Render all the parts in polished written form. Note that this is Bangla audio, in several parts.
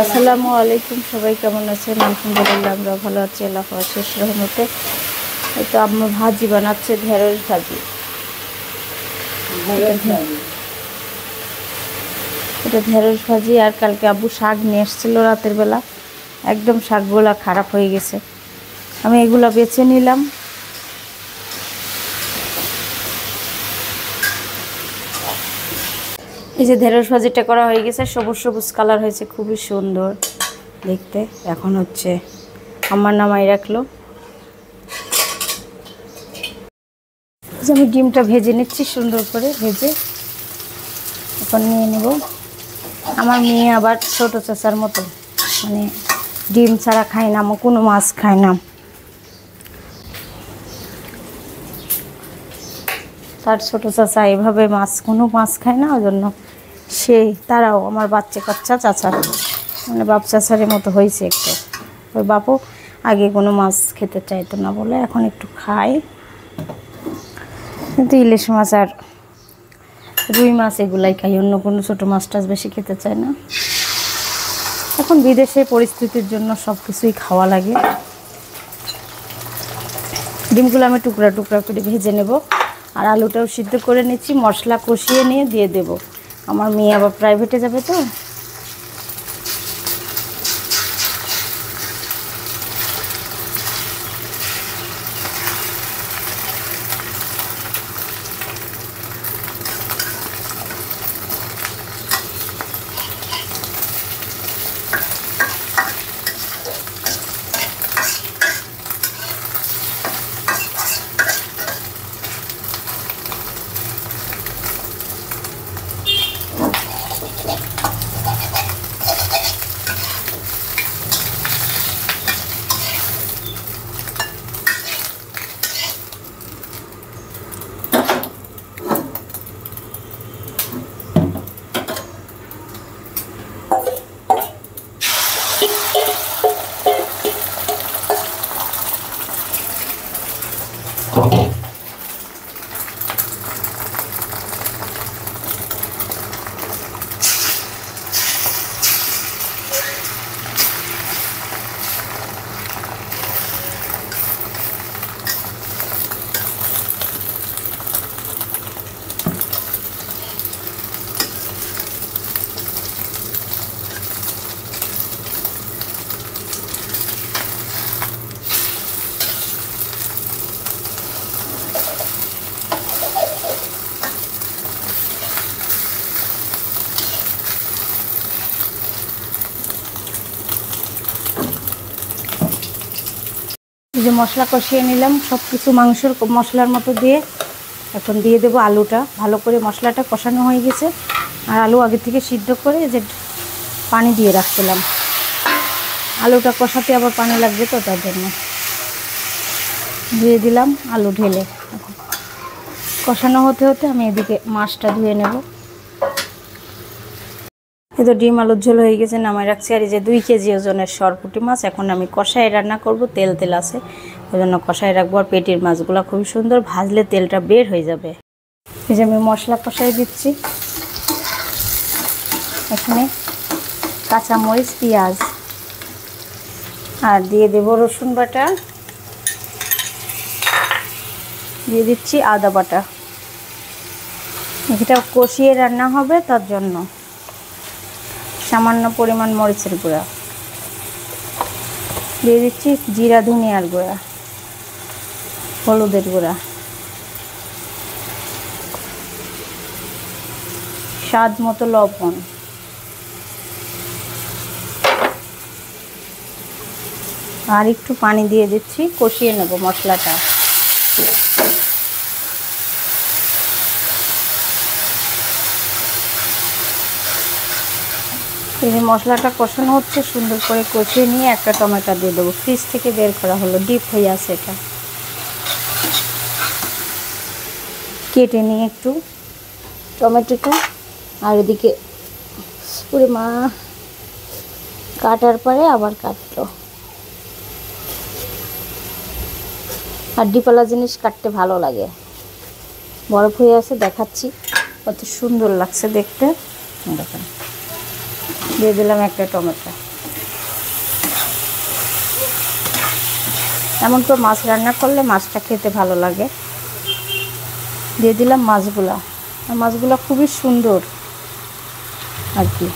আসসালামু আলাইকুম, সবাই কেমন আছেন? আলহামদুলিল্লাহ আমরা ভালো আছি, আল্লাহ পাকের শেষ রহমতে। এই তো আম্মু ভাজি বানাচ্ছে, ঢেঁড়স ভাজি। এটা ঢেঁড়স ভাজি। আর কালকে আব্বু শাক নিয়ে এসেছিলো রাতের বেলা, একদম শাকগুলা খারাপ হয়ে গেছে। আমি এগুলা বেছে নিলাম। এই যে ঢেঁড়স ভাজিটা করা হয়ে গেছে, সবুজ সবুজ কালার হয়েছে, খুবই সুন্দর দেখতে। এখন হচ্ছে আমার নামাই রাখলো। আমি ডিমটা ভেজে নিচ্ছি, সুন্দর করে ভেজে এখন নিয়ে নেব। আমার মেয়ে আবার ছোটো চাচার মতো, মানে ডিম ছাড়া খায় না, কোনো মাছ খায় না। তার ছোটো চাচা এভাবে কোনো মাছ খায় না, ওই জন্য তারাও আমার বাচ্চা কাচ্চা চাচার মানে বাপ চাচারের মতো হয়েছে একটু। ওই বাপও আগে কোনো মাছ খেতে চাইতো না বলে এখন একটু খায়, কিন্তু ইলিশ মাছ আর রুই মাছ এগুলাই খাই, অন্য কোনো ছোটো মাছ টাছ বেশি খেতে চায় না। এখন বিদেশের পরিস্থিতির জন্য সব কিছুই খাওয়া লাগে। ডিমগুলো আমি টুকরা টুকরা করে ভেজে নেব, আর আলুটাও সিদ্ধ করে নিচ্ছি। মশলা কষিয়ে নিয়ে দিয়ে দেব। আমার মেয়ে আবার প্রাইভেটে যাবে তো। যে মশলা কষিয়ে নিলাম সব কিছু মাংসের মশলার মতো দিয়ে, এখন দিয়ে দেবো আলুটা। ভালো করে মশলাটা কষানো হয়ে গেছে, আর আলু আগে থেকে সিদ্ধ করে যে পানি দিয়ে রাখছিলাম। আলুটা কষাতে আবার পানি লাগবে তো, তার জন্য দিয়ে দিলাম আলু ঢেলে। এখন কষানো হতে হতে আমি এদিকে মাছটা ধুয়ে নেব। এই তো ডিম আলুর ঝোল হয়ে গেছে, নামাই রাখছি। আর এই যে 2 কেজি ওজনের সরপুঁটি মাছ এখন আমি কষায় রান্না করব। তেল তেল আছে, ওই জন্য কষায় রাখবো। আর পেটির মাছগুলো খুবই সুন্দর, ভাজলে তেলটা বের হয়ে যাবে। এই যে আমি মশলা কষাই দিচ্ছি। এখানে কাঁচামরিচ, পেঁয়াজ, আর দিয়ে দেব রসুন বাটা, দিয়ে দিচ্ছি আদা বাটা। এটা কষিয়ে রান্না হবে, তার জন্য সামান্য পরিমাণ মরিচের গুঁড়া দিয়ে দিচ্ছি, জিরা ধনিয়ার গুঁড়া, হলুদের গুঁড়া, স্বাদ মতো লবণ, আর একটু পানি দিয়ে দিচ্ছি, কষিয়ে নেব মশলাটা। এই মশলাটা কষানো হচ্ছে, সুন্দর করে কষিয়ে নিয়ে একটা টমেটো দিয়ে দেবো। ফ্রিজ থেকে বের করা হলো, ডিপ হয়ে আছে এটা। কেটে নিয়ে একটু টমেটোটা, আর এদিকে পুরো মা কাটার পরে আবার কাটলো। আর ডিপালা জিনিস কাটতে ভালো লাগে। বরফ হয়ে আছে, দেখাচ্ছি কত সুন্দর লাগছে দেখতে। দেখেন, দিয়ে দিলাম একটা টমেটো। এমন করে মাছ রান্না করলে মাছটা খেতে ভালো লাগে। দিয়ে দিলাম মাছগুলা। মাছগুলো খুবই সুন্দর আর কি,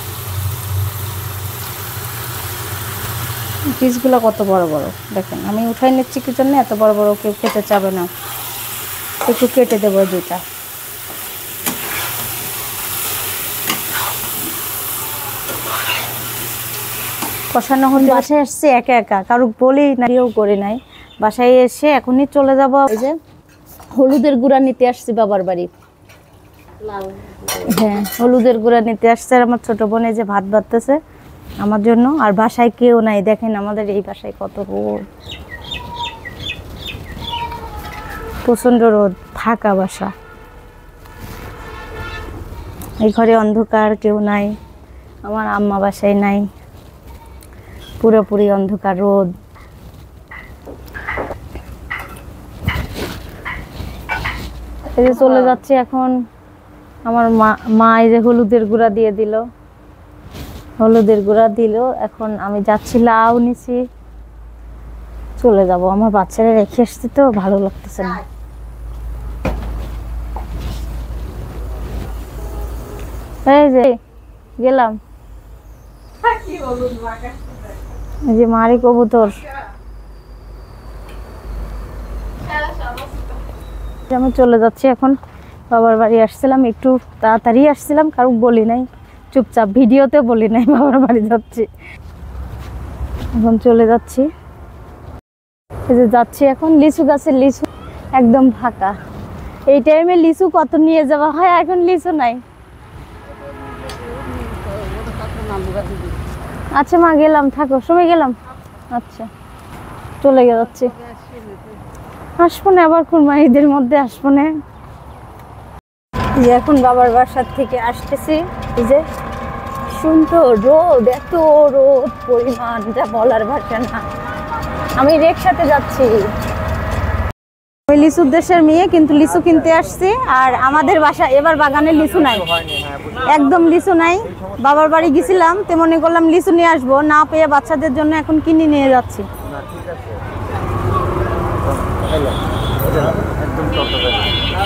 পিসগুলো কত বড় বড় দেখেন। আমি উঠাই নিচ্ছি কি জন্য, এত বড় বড় কেউ খেতে চাবে না, একটু কেটে দেবো দুটা। কষানো হলে বাসায় আসছে একা একা, কারো বলেই না, কেউ করে নাই। বাসায় এসে এখনই চলে যাব। এই যে হলুদের গুঁড়া নিতে আসছি বাবার বাড়ি। হ্যাঁ, হলুদের গুঁড়া নিতে আসছে। আর আমার ছোট বোন এই যে ভাত বাড়তেছে আমার জন্য। আর বাসায় কেউ নাই, দেখেন আমাদের এই বাসায় কত রোদ, প্রচন্ড রোদ, ফাঁকা বাসা। এই ঘরে অন্ধকার, কেউ নাই। আমার আম্মা বাসায় নাই, পুরোপুরি অন্ধকার, রোদ। এই যে চলে যাচ্ছে এখন। আমার মা এই যে হলুদের গুঁড়া দিয়ে দিল, হলুদের গুঁড়া দিল। এখন আমি যাচ্ছি, লাউ নিছি, চলে যাব। আমার বাচ্চারা রেখে আসছি তো ভালো লাগতেছে না। এই যে গেলাম, এই যে মারি কবুতর। আমি চলে যাচ্ছি এখন বাবার বাড়ি। আসছিলাম একটু তাড়াতাড়ি আসছিলাম, কারণ বলি নাই, চুপচাপ ভিডিওতে বলি নাই বাবার বাড়ি যাচ্ছি। এখন চলে যাচ্ছি, এই যে যাচ্ছি এখন। লিচু গাছের লিচু একদম ফাঁকা। এই টাইমে লিচু কত নিয়ে যাওয়া হয়, এখন লিচু নাই। আচ্ছা মা, গেলাম, থাকো, সময় গেলাম। আচ্ছা, চলে যাচ্ছি। আসবো না আবার কুরবানিদের মধ্যে, আসবো না। যে এখন বাবার বাসার থেকে আসতেছি, এই যে সুন্দর রোদ, এত রোদ পরিমাণ যা বলার ভাষা না। আমি রিকশাতে যাচ্ছি। আমি লিচুর দেশের মেয়ে, কিন্তু লিচু কিনতে আসছি। আর আমাদের বাসা এবার বাগানে লিচু নাই, একদম লিচু নাই। বাবার বাড়ি গেছিলাম, তো মনে করলাম লিচু নিয়ে আসবো, না পেয়ে বাচ্চাদের জন্য এখন কিনে নিয়ে যাচ্ছি।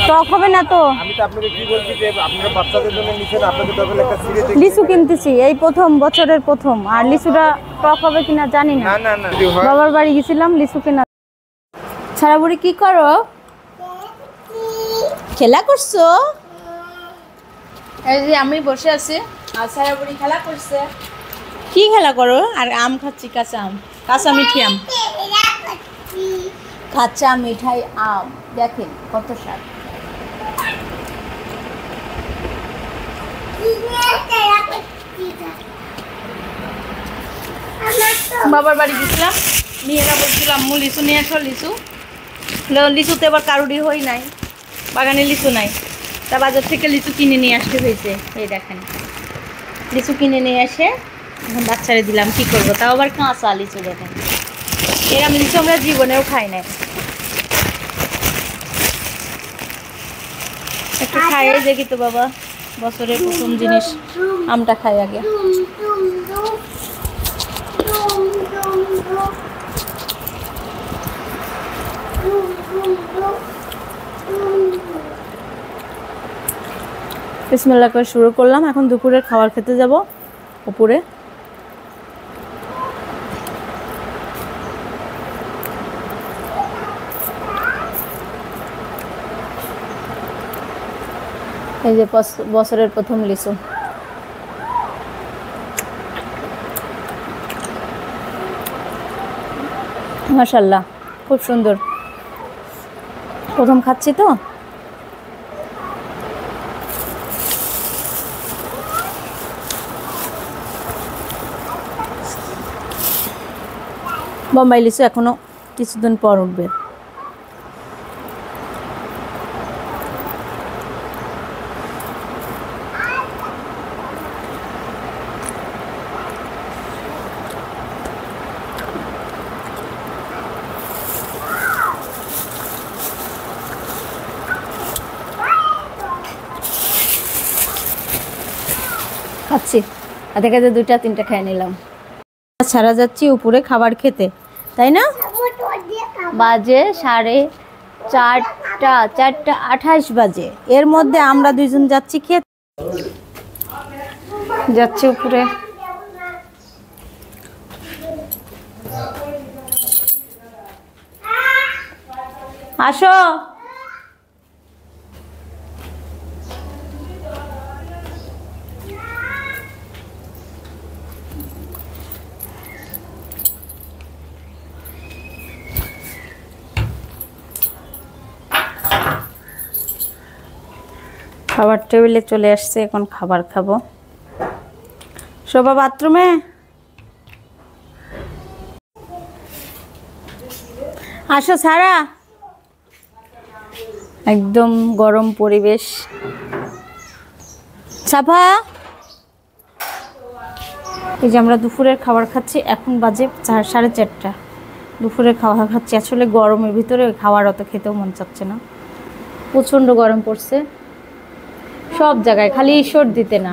টক হবে না তো? লিচু কিনতেছি, এই প্রথম, বছরের প্রথম। আর লিচুটা টক হবে কিনা জানি না। বাবার বাড়ি গেছিলাম লিচু কিনা। ছাড়া বুড়ি কি করো? খেলা করছো? এই যে আমি বসে আছি আর ছাড়া বুড়ি খেলা করছে। কি খেলা করো? আর আম খাচ্ছি, কাঁচা আম, কাঁচা মিঠি আম, কাঁচা মিঠাই আম। দেখেন কত স্বাদ। বাবার বাড়ি গেছিলাম, মেয়েরা বলছিলাম আম্মু লিচু নিয়ে আসো, লিচু। লিচুতে এবার কারুরি হই নাই, বাগানে লিচু নাই, তা বাজার থেকে লিচু কিনে নিয়ে আসতে হয়েছে। এই দেখেন লিচু কিনে নিয়ে এসে এখন বাচ্চারে দিলাম। কি করবো, তাও আবার কাঁচা লিচু। দেখেন এরকম লিচু আমরা জীবনেও খাই নাই। একটু খাইয়ে দেখি তো বাবা, বছরের প্রথম জিনিস আমটা খাই আগে। বিসমিল্লাহ করে শুরু করলাম। এখন দুপুরের খাবার খেতে যাব উপরে। এই যে বছরের প্রথম লিচু। মাশাআল্লাহ, খুব সুন্দর। প্রথম খাচ্ছি তো। বোম্বাই লিচু এখনো কিছুদিন পর উঠবে। খাচ্ছি, হাতে কাছে দুইটা তিনটা খেয়ে নিলাম। ছাড়া যাচ্ছি উপরে খাবার খেতে। তা তাই না? বাজে 4:30, 4:28 বাজে। এর মধ্যে আমরা দুইজন যাচ্ছি খেতে, যাচ্ছি উপরে। আসো। খাবার টেবিলে চলে আসছে, এখন খাবার খাবো। শোভা বাথরুমে। আসো সারা। একদম গরম পরিবেশ। সাফা, এই যে আমরা দুপুরের খাবার খাচ্ছি, এখন বাজে 4:30। দুপুরের খাবার খাচ্ছি। আসলে গরমের ভিতরে খাবার অত খেতেও মন চাচ্ছে না, প্রচণ্ড গরম পড়ছে সব জায়গায়, খালি ঈশ্বর দিতে না।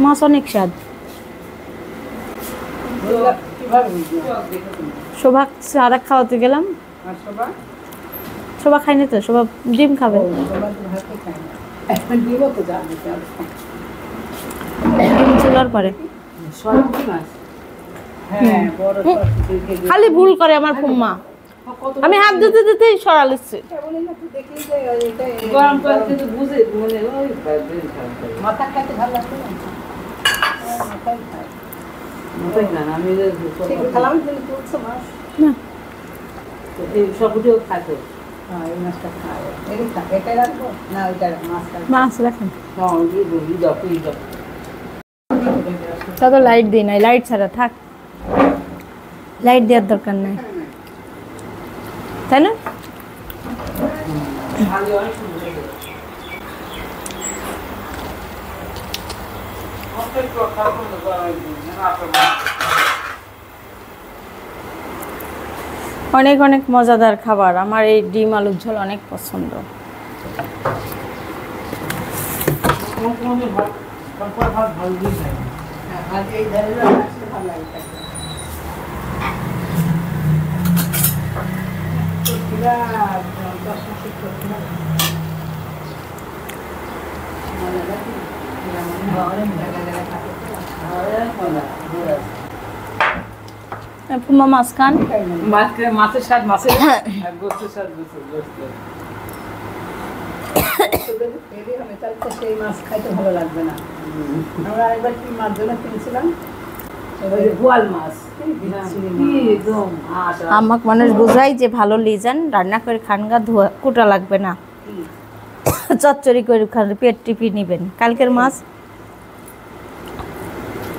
মাছ অনেক স্বাদ। শোভা সারা খাওয়াতে গেলাম, শোভা খাইনি তো, শোভা ডিম খাবে। ডিম চুলার পরে খালি ভুল করে আমার ফুম্মা। আমি হাত দিতে দিতেই সরালিচ্ছি। মাছ রাখেন তো, লাইট দিই নাই, লাইট ছাড়া থাক, লাইট দেওয়ার দরকার নাই, তাই না? অনেক অনেক মজাদার খাবার। আমার এই ডিম আলুর ঝোল অনেক পছন্দ। ফুমা মাছ খান, মাছের স্বাদ মাছের, গোস্তের স্বাদ সেই মাছ খাইতে ভালো লাগবে না। আমরা আরেকবার কি মাছ জন্য কিনেছিলাম, বোয়াল মাছ। আমাকে মানুষ বোঝাই যে ভালো লিজান রান্না করে খানগা, ধোয়া কুটা লাগবে না, চচ্চড়ি করে খান, পেট টিপি নিবেন। কালকের মাছ,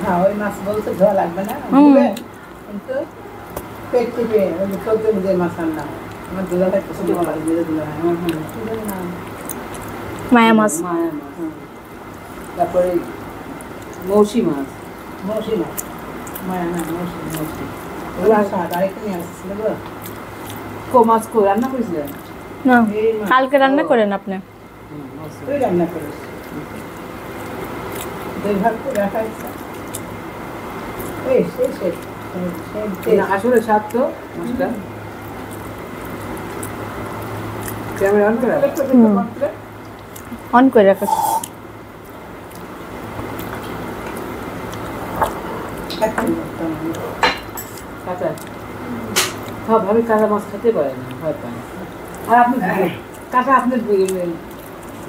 হ্যাঁ ওই মাছ বলতে ধোয়া লাগবে না, কিন্তু পেট টিপে চোদ্দ মাছ আনলাম। আমার দুলাভাই পছন্দ করা, মায়া মাছ। তারপরে মৌসি মাছ, মৌসি মাছ, মায়া না মৌসি, মৌসি ওগুলো স্বাদ। আরেকটা নিয়ে আসছিল গো, কো মাছ কো রান্না করেছিলেন না? কালকে রান্না করেন আপনি? তুই রান্না করিস, দুই ভাগ করে রাখা ইচ্ছা। আসলে স্বাদ তো মাছটা। ক্যামেরা অন করে অন করে রাখা। কাঁচা সব ভাবে কাঁচা মাছ খেতে পারে না, ভয় পায়। আর আপনি কাঁচা আপনার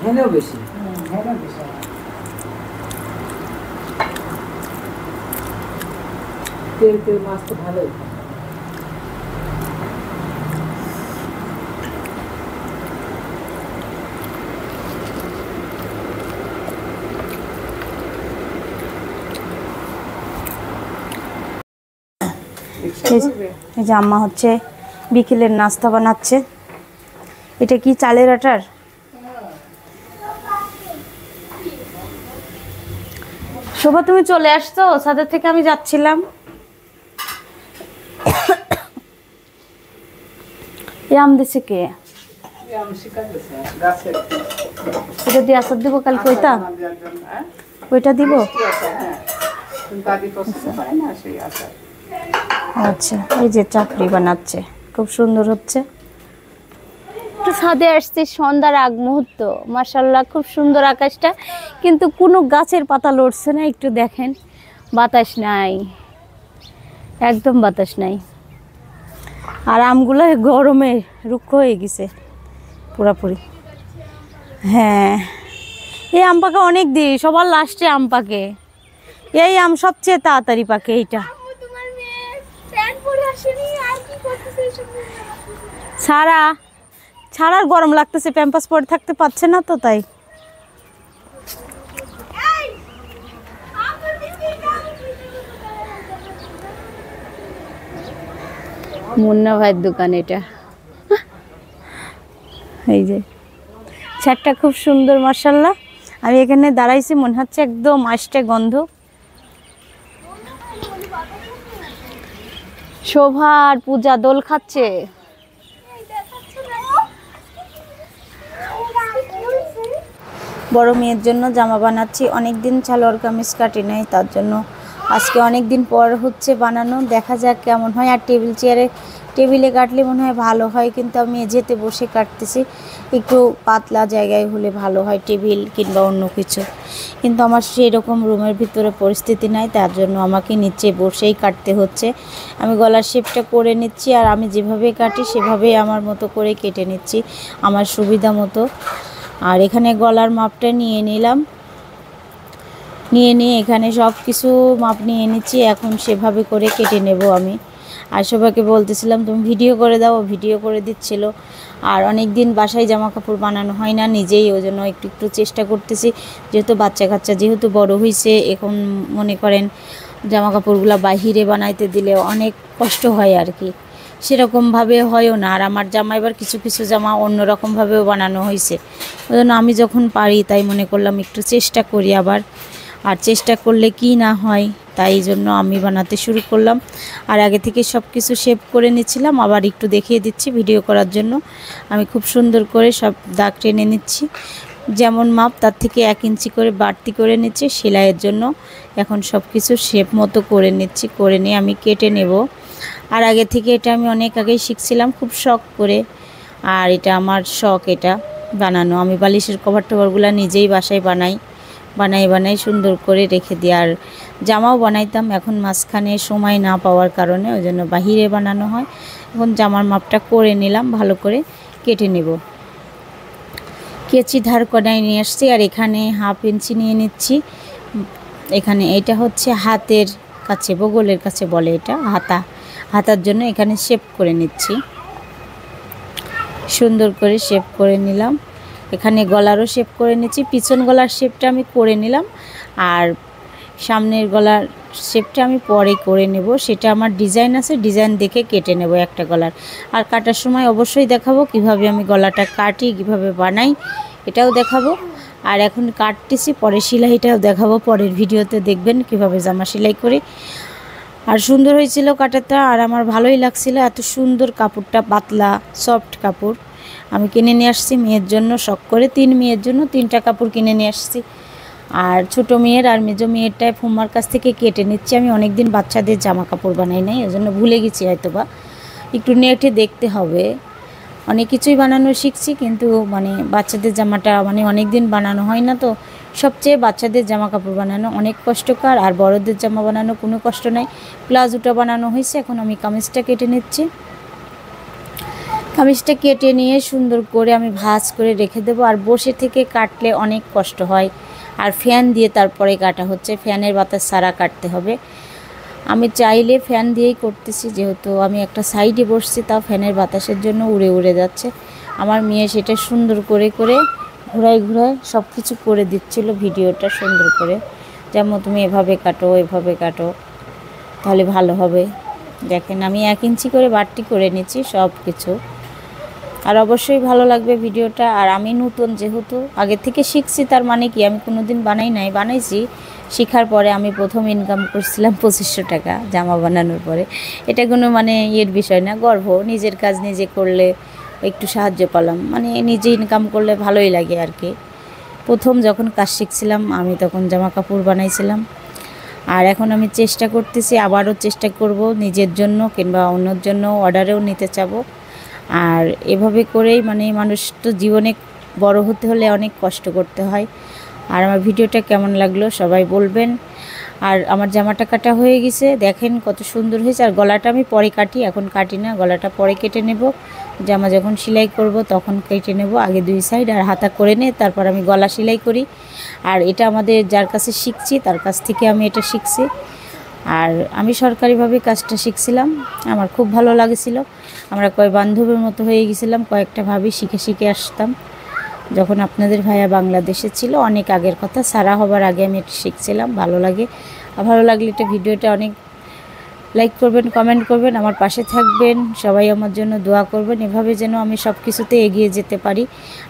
হেনেও বেশি, হেনেও বেশি। তেল তেল মাছ তো ভালোই। এই যে আম্মা হচ্ছে বিকেলের নাস্তা বানাচ্ছে। এটা কি চালের আটার? শোভা তুমি চলে আসছো, ছাদের থেকে আমি যাচ্ছিলাম। আম দিছে কে? এটা দিয়ে আসার দিব কালকে, ওইটা ওইটা দিব। আচ্ছা, এই যে চাকরি বানাচ্ছে, খুব সুন্দর হচ্ছে। একটু ছাদে আসছে, সন্ধ্যার আগ মুহূর্ত, মাশাআল্লাহ খুব সুন্দর আকাশটা, কিন্তু কোনো গাছের পাতা লড়ছে না। একটু দেখেন, বাতাস নাই, একদম বাতাস নাই। আর আমগুলো গরমে রুক্ষ হয়ে গেছে পুরাপুরি। হ্যাঁ, এই আম পাকে অনেক দিন, সবার লাস্টে আম পাকে। এই আম সবচেয়ে তাড়াতাড়ি পাকে এইটা। ছাড়া ছাড়ার গরম লাগতেছে, প্যাম্পাস পরে থাকতে পারছে না তো, তাই। মুন্না ভাইয়ের দোকান এটা। এই যে ছাদটা খুব সুন্দর মাশাআল্লাহ। আমি এখানে দাঁড়াইছি, মনে হচ্ছে একদম আষ্টে গন্ধ। শোভা আর পূজা দোল খাচ্ছে। বড় মেয়ের জন্য জামা বানাচ্ছি, অনেক দিন সালোয়ার কামিজ কাটি নাই, তার জন্য আজকে অনেক দিন পর হচ্ছে বানানো। দেখা যাক কেমন হয়। আর টেবিলে কাটলে মনে হয় ভালো হয়, কিন্তু আমি মেঝেতে বসে কাটতেছি, একটু পাতলা জায়গায় হলে ভালো হয়, টেবিল কিংবা অন্য কিছু। কিন্তু আমার সেরকম রুমের ভিতরে পরিস্থিতি নাই, তার জন্য আমাকে নিচে বসেই কাটতে হচ্ছে। আমি গলার শেপটা করে নিচ্ছি, আর আমি যেভাবে কাটি সেভাবেই আমার মতো করে কেটে নিচ্ছি, আমার সুবিধা মতো। আর এখানে গলার মাপটা নিয়ে নিলাম, নিয়ে এখানে সব কিছু মাপ নিয়ে নিচ্ছি। এখন সেভাবে করে কেটে নেব আমি। আর সবাইকে বলতেছিলাম তুমি ভিডিও করে দাও, ভিডিও করে দিচ্ছিল। আর অনেক দিন বাসায় জামা কাপড় বানানো হয় না নিজেই, ওই জন্য একটু চেষ্টা করতেছি। যেহেতু বাচ্চা কাচ্চা যেহেতু বড় হয়েছে, এখন মনে করেন জামা কাপড়গুলো বাহিরে বানাইতে দিলে অনেক কষ্ট হয় আর কি, সেরকমভাবে হয়ও না। আর আমার জামা এবার কিছু কিছু জামা অন্যরকমভাবেও বানানো হয়েছে, ওই জন্য আমি যখন পারি তাই মনে করলাম একটু চেষ্টা করি আবার। আর চেষ্টা করলে কি না হয়, তাই জন্য আমি বানাতে শুরু করলাম। আর আগে থেকে সব কিছু শেপ করে নিচ্ছিলাম, আবার একটু দেখিয়ে দিচ্ছি ভিডিও করার জন্য। আমি খুব সুন্দর করে সব দাগ টেনে নিচ্ছি, যেমন মাপ তার থেকে 1 ইঞ্চি করে বাড়তি করে নিচ্ছি সেলাইয়ের জন্য। এখন সব কিছু শেপ মতো করে নিচ্ছি, করে নিয়ে আমি কেটে নেব। আর আগে থেকে এটা আমি অনেক আগেই শিখছিলাম, খুব শখ করে। আর এটা আমার শখ, এটা বানানো। আমি বালিশের কভার টভারগুলো নিজেই বাসায় বানাই সুন্দর করে রেখে দিই। আর জামাও বানাইতাম, এখন মাঝখানে সময় না পাওয়ার কারণে ওই জন্য বাহিরে বানানো হয়। এখন জামার মাপটা করে নিলাম, ভালো করে কেটে নেব। কেচি ধার কড়াই নিয়ে আসছি, আর এখানে 1/2 ইঞ্চি নিয়ে নিচ্ছি। এখানে এটা হচ্ছে হাতের কাছে, বগলের কাছে বলে এটা, হাতার জন্য এখানে শেপ করে নিচ্ছি, সুন্দর করে শেপ করে নিলাম। এখানে গলারও শেপ করে নিচ্ছি, পিছন গলার শেপটা আমি করে নিলাম, আর সামনের গলার শেপটা আমি পরে করে নেব। সেটা আমার ডিজাইন আছে, ডিজাইন দেখে কেটে নেব একটা গলার। আর কাটার সময় অবশ্যই দেখাবো কিভাবে আমি গলাটা কাটি, কিভাবে বানাই, এটাও দেখাবো। আর এখন কাটতেছি, পরে সেলাইটাও দেখাবো, পরের ভিডিওতে দেখবেন কিভাবে জামা সেলাই করি। আর সুন্দর হয়েছিল কাটাটা, আর আমার ভালোই লাগছিল। এত সুন্দর কাপড়টা, পাতলা সফট কাপড়। আমি কিনে নিয়ে আসছি মেয়ের জন্য, শখ করে 3 মেয়ের জন্য 3টা কাপড় কিনে নিয়ে আসছি। আর ছোটো মেয়ের আর মেজো মেয়েরটায় ফুম্মার কাছ থেকে কেটে নিচ্ছি। আমি অনেক দিন বাচ্চাদের জামা কাপড় বানাই নাই, ওই জন্য ভুলে গেছি, হয়তো বা একটু নেটে দেখতে হবে। অনেক কিছুই বানানো শিখছি, কিন্তু মানে বাচ্চাদের জামাটা মানে অনেক দিন বানানো হয় না, তো সবচেয়ে বাচ্চাদের জামা কাপড় বানানো অনেক কষ্টকর। আর বড়দের জামা বানানো কোনো কষ্ট নাই। প্লাজোটা বানানো হয়েছে, এখন আমি কামিজটা কেটে নিচ্ছি। কামিজটা কেটে নিয়ে সুন্দর করে আমি ভাঁজ করে রেখে দেবো। আর বসে থেকে কাটলে অনেক কষ্ট হয়, আর ফ্যান দিয়ে তারপরে কাটা হচ্ছে, ফ্যানের বাতাস ছাড়া কাটতে হবে। আমি চাইলে ফ্যান দিয়েই করতেছি, যেহেতু আমি একটা সাইডে বসছি, তাও ফ্যানের বাতাসের জন্য উড়ে যাচ্ছে। আমার মেয়ে সেটা সুন্দর করে ঘুরায় সব কিছু করে দিচ্ছিল, ভিডিওটা সুন্দর করে, যেমন তুমি এভাবে কাটো তাহলে ভালো হবে। দেখেন আমি 1 ইঞ্চি করে বাড়তি করে নিচ্ছি সব কিছু। আর অবশ্যই ভালো লাগবে ভিডিওটা। আর আমি নতুন, যেহেতু আগে থেকে শিখছি, তার মানে কি আমি কোনো দিন বানাই নাই, বানাইছি। শেখার পরে আমি প্রথম ইনকাম করছিলাম 2500 টাকা জামা বানানোর পরে। এটা কোনো মানে ইয়ের বিষয় না, গর্ব। নিজের কাজ নিজে করলে একটু সাহায্য পেলাম, মানে নিজে ইনকাম করলে ভালোই লাগে আর কি। প্রথম যখন কাজ শিখছিলাম আমি তখন জামা কাপড় বানাইছিলাম। আর এখন আমি চেষ্টা করতেছি, আবারও চেষ্টা করব নিজের জন্য কিংবা অন্যর জন্য অর্ডারেও নিতে চাবো। আর এভাবে করেই মানে মানুষ তো জীবনে বড় হতে হলে অনেক কষ্ট করতে হয়। আর আমার ভিডিওটা কেমন লাগলো সবাই বলবেন। আর আমার জামাটা কাটা হয়ে গেছে, দেখেন কত সুন্দর হয়েছে। আর গলাটা আমি পরে কাটি, এখন কাটি না, গলাটা পরে কেটে নেব। জামা যখন সেলাই করব তখন কেটে নেব, আগে 2 সাইড আর হাতা করে নিয়ে তারপর আমি গলা সেলাই করি। আর এটা আমাদের যার কাছে শিখছি তার কাছ থেকে আমি এটা শিখছি। আর আমি সরকারিভাবে কাজটা শিখছিলাম, আমার খুব ভালো লাগছিল। আমরা বান্ধবীর মতো হয়ে গেছিলাম, কয়েকটা ভাবি শিখে শিখে আসতাম। যখন আপনাদের ভাইয়া বাংলাদেশে ছিল, অনেক আগের কথা, সারা হবার আগে আমি এটা শিখছিলাম। ভালো লাগে, আর ভালো লাগলে এটা ভিডিওটা অনেক লাইক করবেন, কমেন্ট করবেন, আমার পাশে থাকবেন, সবাই আমার জন্য দোয়া করবেন, এভাবে যেন আমি সব কিছুতে এগিয়ে যেতে পারি।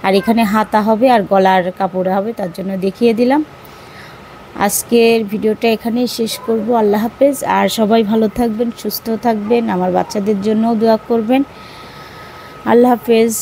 আর এখানে হাতা হবে আর গলার কাপড় হবে, তার জন্য দেখিয়ে দিলাম। আজকের ভিডিওটা এখানেই শেষ করব। আল্লাহ হাফেজ। আর সবাই ভালো থাকবেন, সুস্থ থাকবেন, আমার বাচ্চাদের জন্যও দোয়া করবেন। আল্লাহ হাফেজ।